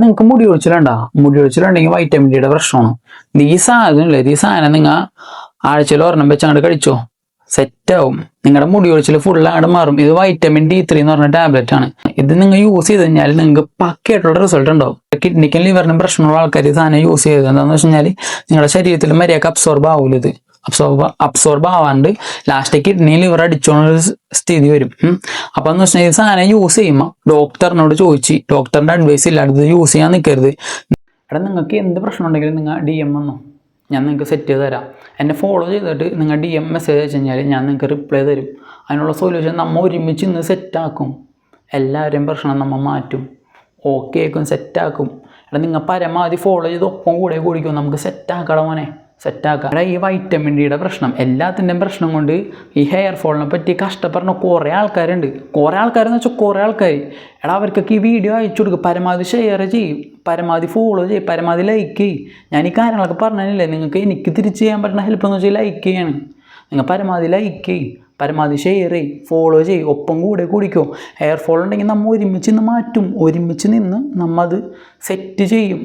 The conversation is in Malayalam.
നിങ്ങൾക്ക് മുടി ഒഴിച്ചിലുണ്ടോ? മുടി ഒഴിച്ചിലുണ്ടെങ്കിൽ വൈറ്റമിൻ ഡിയുടെ പ്രശ്നമാണ്. ഈ സാധനം ഈ സാധനം നിങ്ങൾ ആഴ്ചയിൽ ഒരെണ്ണം വെച്ച് അങ്ങോട്ട് കഴിച്ചോ, സെറ്റാവും. നിങ്ങളുടെ മുടി ഒഴിച്ചിൽ ഫുള്ള് അങ്ങോട്ട് മാറും. ഇത് വൈറ്റമിൻ D3 എന്ന് പറഞ്ഞ ടാബ്ലറ്റ് ആണ്. ഇത് നിങ്ങൾ യൂസ് ചെയ്ത് കഴിഞ്ഞാൽ നിങ്ങൾക്ക് പക്കയായിട്ടുള്ള റിസൾട്ട് ഉണ്ടാവും. കിഡ്നിക്കും ലിവറിനും പ്രശ്നമുള്ള ആൾക്കാർ ഈ സാധനം യൂസ് ചെയ്തത് എന്താണെന്ന് വെച്ച് കഴിഞ്ഞാൽ നിങ്ങളുടെ ശരീരത്തിൽ മര്യാദക്ക് അബ്സോർബ് ആവൂല. ഇത് അബ്സോർബ് ആവാണ്ട് ലാസ്റ്റ് കിഡ്നി ലിവർ അടിച്ചോണ്ടൊരു സ്ഥിതി വരും. അപ്പൊ എന്ന് വെച്ചാൽ ഈ സാധനം യൂസ് ചെയ്യുമ്പോൾ ഡോക്ടറിനോട് ചോദിച്ച് ഡോക്ടറിന്റെ അഡ്വൈസ് ഇല്ലാണ്ട് യൂസ് ചെയ്യാൻ നിൽക്കരുത്. എടാ നിങ്ങൾക്ക് എന്ത് പ്രശ്നം ഉണ്ടെങ്കിലും നിങ്ങൾ DM വന്നോ, ഞാൻ നിങ്ങൾക്ക് സെറ്റ് ചെയ്ത് തരാം. എന്നെ ഫോളോ ചെയ്തിട്ട് നിങ്ങൾ DM മെസ്സേജ് അയച്ചു കഴിഞ്ഞാൽ ഞാൻ നിങ്ങൾക്ക് റിപ്ലൈ തരും. അതിനുള്ള സൊല്യൂഷൻ നമ്മൾ ഒരുമിച്ച് ഇന്ന് സെറ്റാക്കും. എല്ലാവരെയും പ്രശ്നം നമ്മൾ മാറ്റും, ഓക്കെ ആക്കും, സെറ്റാക്കും. എടാ നിങ്ങൾ പരമാവധി ഫോളോ ചെയ്ത് ഒപ്പം കൂടെ കൂടിക്കും, നമുക്ക് സെറ്റാക്കണം മോനെ, സെറ്റാക്കാം. എടാ ഈ വൈറ്റമിൻ ഡിയുടെ പ്രശ്നം എല്ലാത്തിൻ്റെയും പ്രശ്നം കൊണ്ട് ഈ ഹെയർ ഫോളിനെ പറ്റി കഷ്ടപ്പെടുന്ന കുറേ ആൾക്കാരുണ്ട്. കുറേ ആൾക്കാരെന്ന് വെച്ചാൽ കുറേ ആൾക്കാർ. എടാ അവർക്കൊക്കെ ഈ വീഡിയോ അയച്ചു കൊടുക്കും, പരമാവധി ഷെയർ ചെയ്യും, പരമാവധി ഫോളോ ചെയ്യും, പരമാവധി ലൈക്ക് ചെയ്യും. ഞാൻ ഈ കാര്യങ്ങളൊക്കെ പറഞ്ഞില്ലേ, നിങ്ങൾക്ക് എനിക്ക് തിരിച്ച് ചെയ്യാൻ പറ്റുന്ന ഹെൽപ്പ് എന്ന് വെച്ചാൽ ലൈക്ക് ചെയ്യാണ്. നിങ്ങൾ പരമാവധി ലൈക്ക് ചെയ്യും, പരമാവധി ഷെയർ ചെയ്യും, ഫോളോ ചെയ്യും, ഒപ്പം കൂടെ കുടിക്കും. ഹെയർ ഫോൾ ഉണ്ടെങ്കിൽ നമ്മൾ ഒരുമിച്ച് നിന്ന് മാറ്റും, ഒരുമിച്ച് നിന്ന് നമ്മത് സെറ്റ് ചെയ്യും.